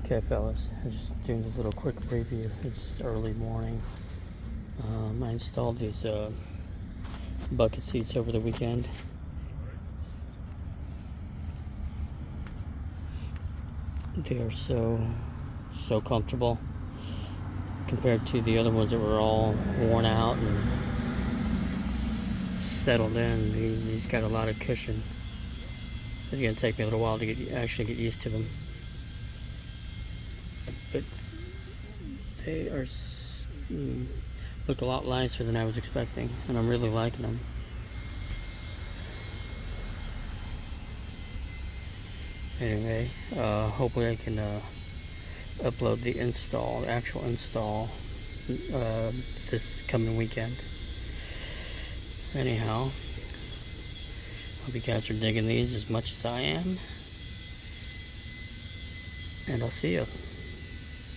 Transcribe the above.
Okay, fellas, I'm just doing this little quick preview. It's early morning. I installed these bucket seats over the weekend. They are so comfortable compared to the other ones that were all worn out and settled in. These got a lot of cushion. It's gonna take me a little while to actually get used to them, but they are look a lot nicer than I was expecting, and I'm really liking them. Anyway, hopefully I can upload the actual install, this coming weekend. Anyhow, hope you guys are digging these as much as I am, and I'll see you.